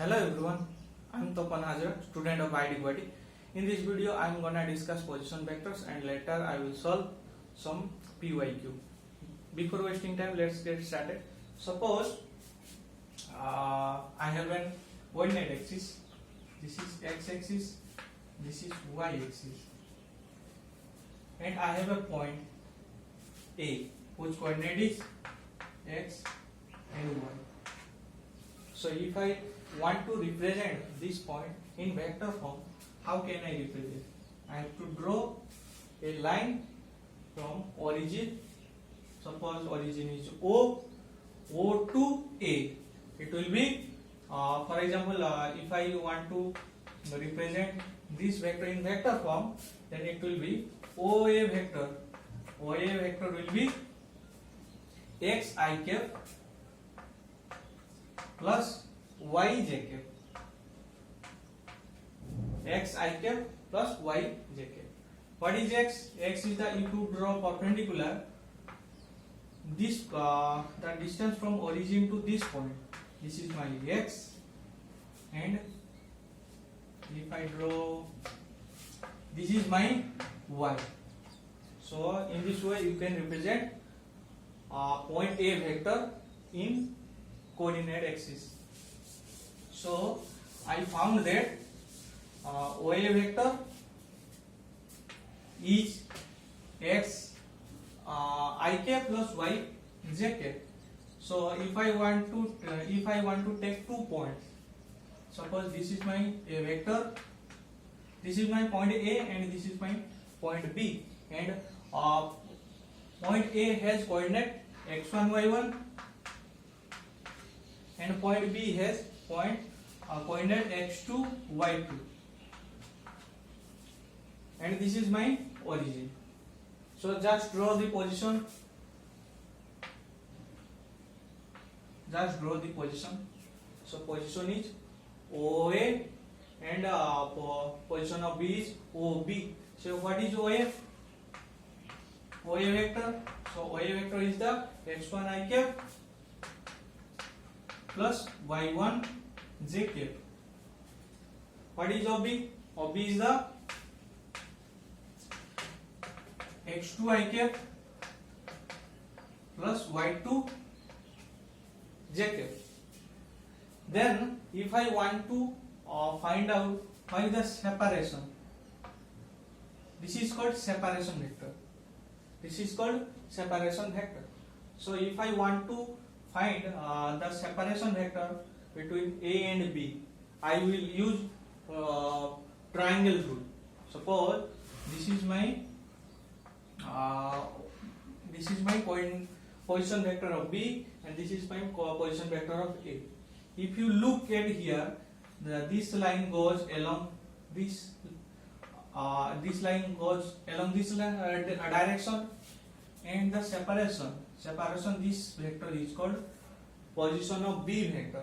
Hello everyone, I am Topan Hazra, student of ID Guwahati. In this video, I am gonna discuss position vectors and later I will solve some PYQ. Before wasting time, let's get started. Suppose I have an coordinate axis. This is x-axis, this is y-axis, and I have a point A whose coordinate is x and y. So if I want to represent this point in vector form, how can I represent? I have to draw a line from origin. Suppose origin is O to A. It will be, for example, if I want to represent this vector in vector form, then it will be OA vector. OA vector will be x I cap plus y j cap. X I cap plus y j cap. What is x? X is the, if you draw perpendicular, this the distance from origin to this point. This is my x, and if I draw, this is my y. So in this way you can represent point A vector in coordinate axis. So I found that OA vector is x I cap plus y j cap. So if I want to take 2 points, suppose this is my A vector, this is my point A and this is my point B, and point A has coordinate x1 y1 and point B has coordinate x2 y2, and this is my origin. So just draw the position. So position is OA and position of B is OB. So what is OA? OA vector. So OA vector is the x1 I cap plus y1 j cap. What is OB? OB is the x2 I cap plus y2 j cap. Then if I want to find out why the separation, this is called separation vector. So if I want to find the separation vector between A and B, I will use triangle rule. Suppose this is my position vector of B and this is my position vector of A. If you look at here, this line goes along this line goes along this direction, and the separation this vector is called position of B vector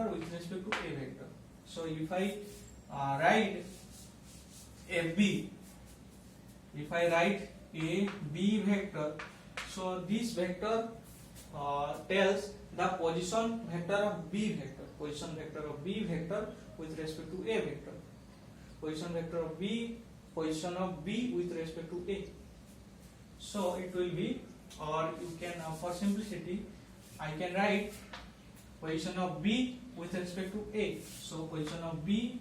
with respect to A vector. So if I write AB, if I write A B vector, so this vector tells the position vector of B vector with respect to A vector, position of B with respect to A. So it will be, or you can for simplicity I can write position of B with respect to A. So position of B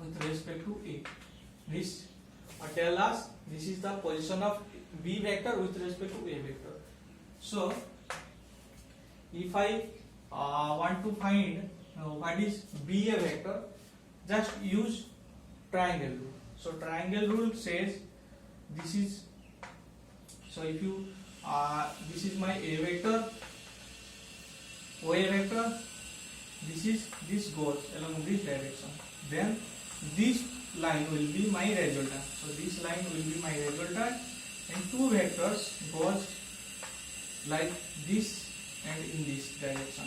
with respect to A, this tell us this is the position of B vector with respect to A vector. So if I want to find what is B a vector, just use triangle rule. So triangle rule says this is, so if you this is my A vector, OA vector, this goes along this direction, then this line will be my resultant. So this line will be my resultant, and two vectors goes like this and in this direction,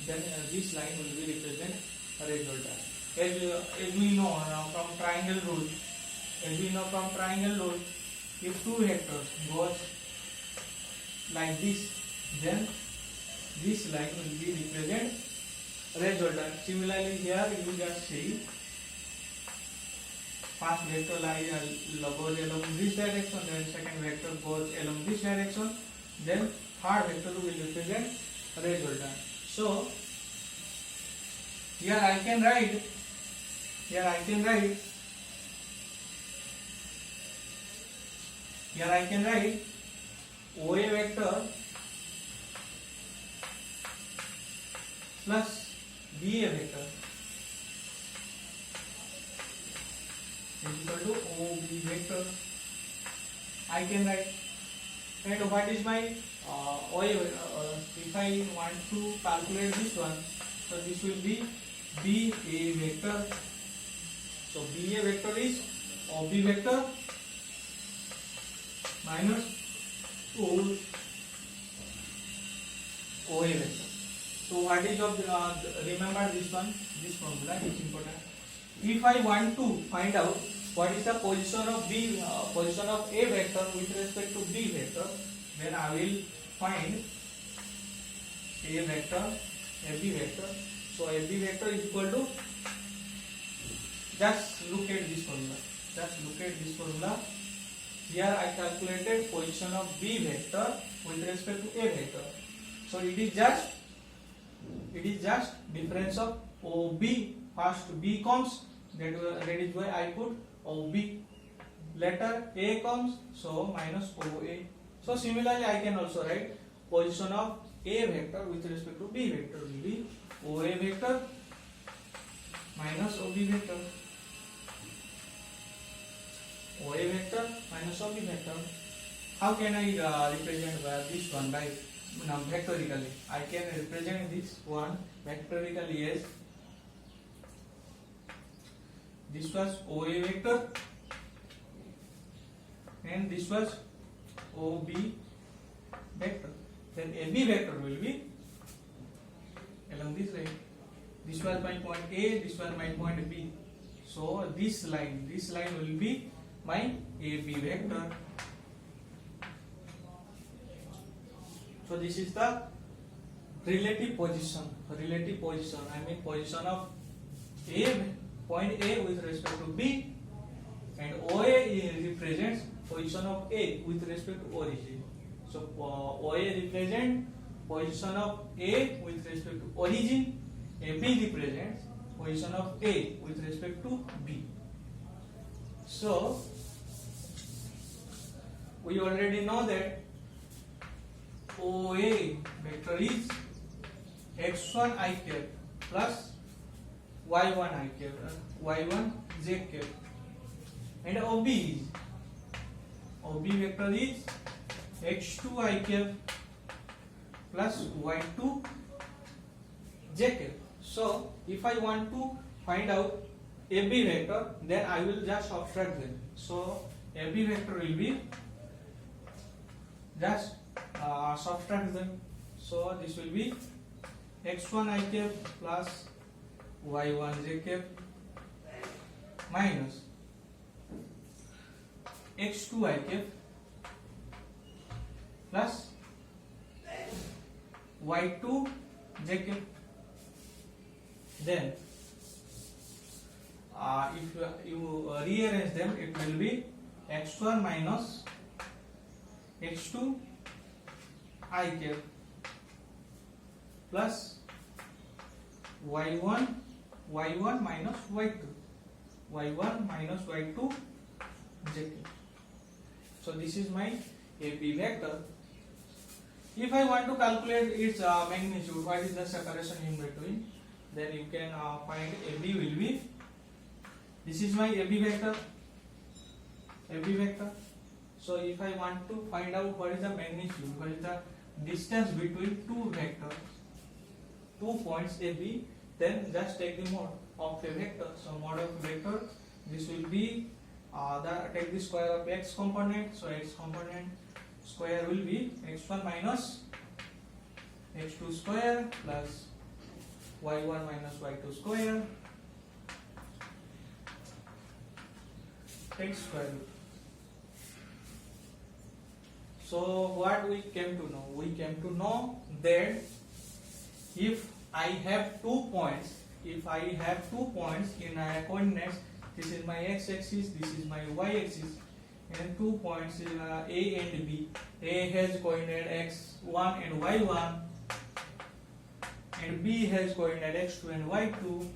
then this line will be represent a resultant. As we know from triangle rule, if two vectors goes like this, then this line will be represent resultant. Similarly here you just see first vector goes along this direction, then second vector goes along this direction, then third vector will represent resultant. So here I can write OA vector plus BA vector is equal to OB vector. I can write, and what is my OA? If I want to calculate this one, so this will be BA vector. So BA vector is OB vector minus OA vector. So what is of remember this one, this formula is important. If I want to find out what is the position of A vector with respect to B vector, then I will find A vector, AB vector. So AB vector is equal to, just look at this formula. Here I calculated position of B vector with respect to A vector. So it is just difference of OB. First B comes, that is why I put OB. Later A comes, so minus OA. So similarly I can also write position of A vector with respect to B vector will be OA vector minus OB vector. OA vector minus OB vector. How can I represent this one by vectorically? I can represent this one vectorically as, this was OA vector and this was OB vector. Then AB vector will be along this line. This was my point A, this was my point B. So this line will be my AB vector. So this is the relative position. I mean position of point A with respect to B, and OA represents position of A with respect to origin. So OA represents position of A with respect to origin. AB represents position of A with respect to B. So we already know that OA vector is x1 I cap plus y1 I cap, y1 j cap, and OB vector is x2 I cap plus y2 j cap. So if I want to find out AB vector, then I will just subtract them. So AB vector will be, just subtract them. So this will be x1 I cap plus y1 j cap minus x2 I cap plus y2 j cap. Then if you rearrange them, it will be x1 minus x2 I cap plus y1 minus y2 j cap. So this is my AB vector. If I want to calculate its magnitude, what is the separation in between, then you can find AB will be, this is my AB vector. So if I want to find out what is the magnitude, what is the distance between two vectors, 2 points AB, then just take the mode of a vector. So mode of a vector, this will be take the square of x component. So x component square will be x1 minus x2 square plus y1 minus y2 square x square root. So what we came to know? We came to know that if I have 2 points, if I have 2 points in coordinates, this is my x-axis, this is my y-axis, and 2 points in A and B. A has coordinate x1 and y1, and B has coordinate x2 and y2.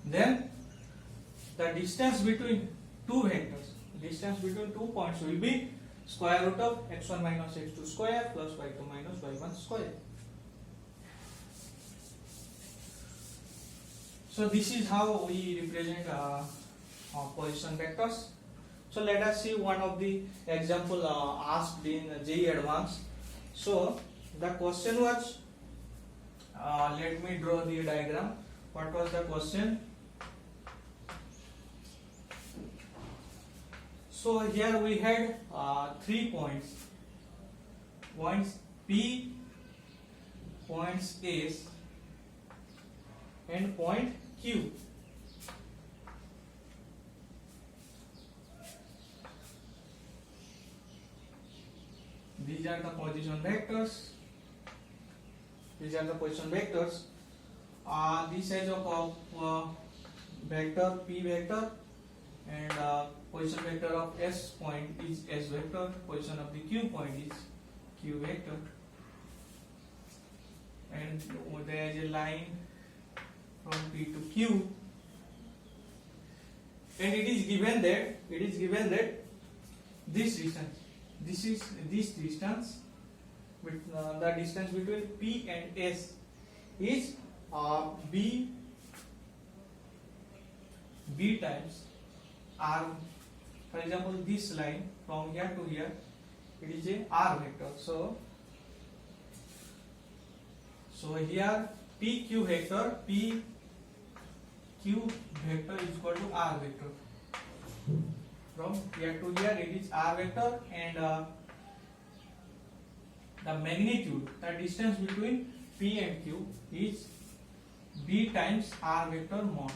Then the distance between two vectors, distance between 2 points will be square root of x1 minus x2 square plus y2 minus y1 square. So this is how we represent position vectors. So let us see one of the example asked in JEE Advanced. So the question was, let me draw the diagram. What was the question? So here we had 3 points, points P, points S, and point Q. These are the position vectors. These are the position vectors. This is of vector P vector, and position vector of S point is S vector. Position of the Q point is Q vector. And there is a line from P to Q, and it is given that this distance, this distance, the distance between P and S is B times R. For example, this line from here to here, it is a R vector. So here PQ vector is equal to R vector. From here to here, it is R vector, and the magnitude, the distance between P and Q is B times R vector mod.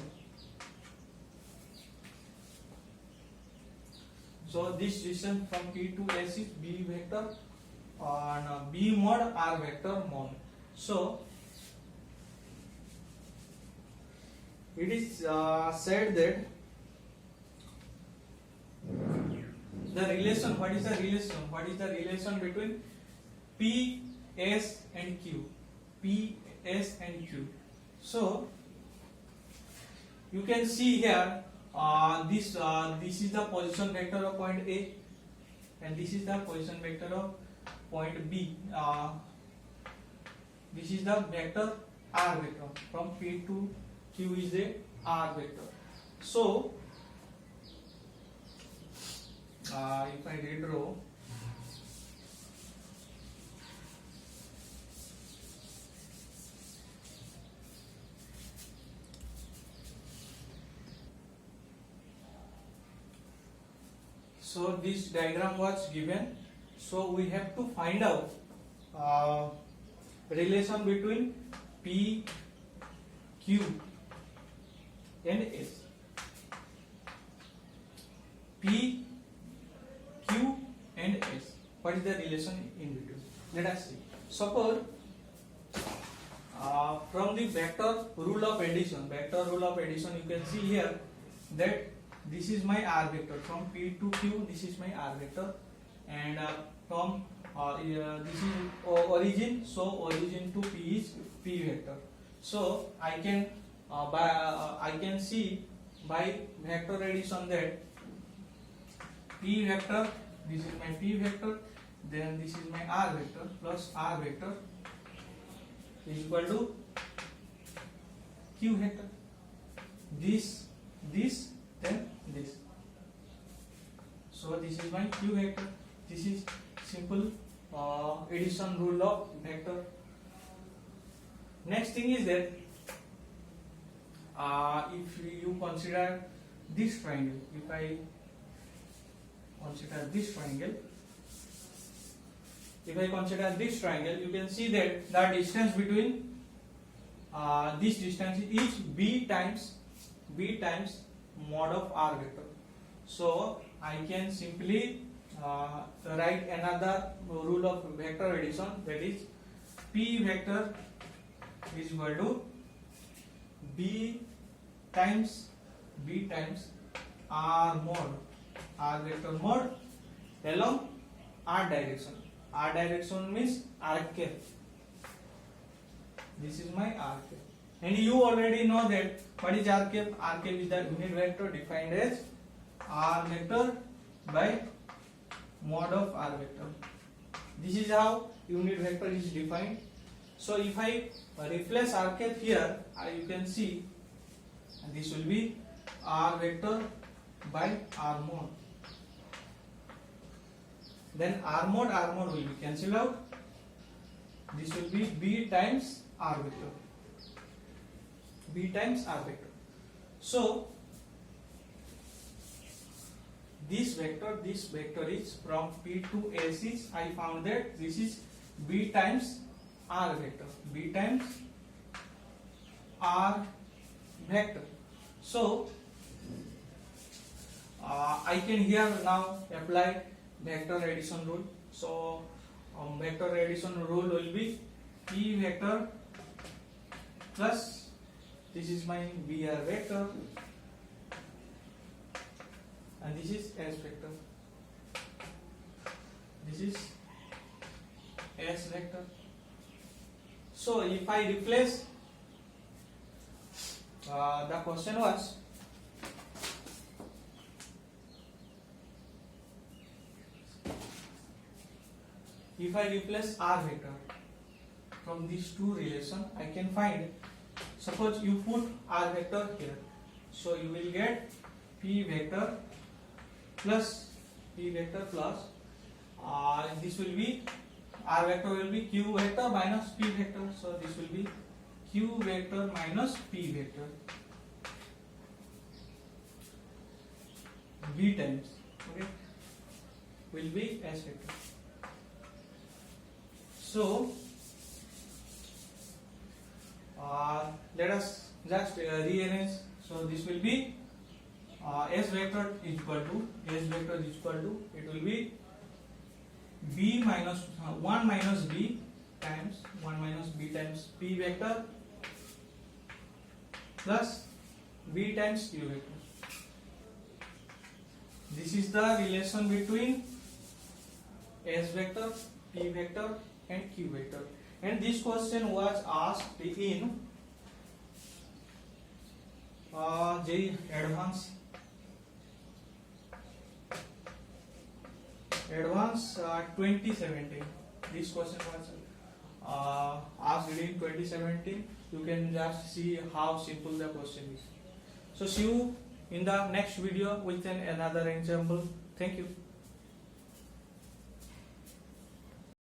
So this distance from P to S is B vector and B mod R vector mod. So it is said that the relation, what is the relation between P, S and Q? P, S and Q. So you can see here, this is the position vector of point A, and this is the position vector of point B. This is the vector R vector. From P to Q is a R vector. So if I redraw, so this diagram was given. So we have to find out relation between P, Q and S. P, Q and S. What is the relation in between? Let us see. Suppose from the vector rule of addition, you can see here that this is my R vector. From P to Q, this is my R vector, and from this is origin, so origin to P is P vector. So I can see by vector addition that P vector, this is my P vector, then this is my R vector plus R vector is equal to Q vector. This, then this. So this is my Q vector. This is simple addition rule of vector. Next thing is that if you consider this triangle, if I consider this triangle, you can see that the distance between this distance is B times mod of R vector. So I can simply write another rule of vector addition, that is P vector is equal to B times R mod, R vector mod along R direction. R direction means R cap. This is my R cap. And you already know that what is R cap? R cap is the unit vector defined as R vector by mod of R vector. This is how unit vector is defined. So if I replace R cap here, you can see this will be R vector by R mod. Then R mod will be cancelled out. This will be B times R vector. B times R vector. So this vector is from P to S is, I found that this is B times R vector. B times R vector. So I can here now apply vector addition rule. So vector addition rule will be P vector plus, this is my BR vector and this is S vector. This is S vector. So if I replace, the question was if I replace R vector from these two relations, I can find, suppose you put R vector here, so you will get P vector plus this will be R vector will be Q vector minus P vector, so this will be Q vector minus P vector. V times, okay, will be S vector. So let us just rearrange. So this will be S vector is equal to it will be B minus 1 minus B times P vector plus B times Q vector. This is the relation between S vector, P vector and Q vector. And this question was asked in JEE Advanced 2017. This question was asked in 2017. You can just see how simple the question is. So see you in the next video with another example. Thank you.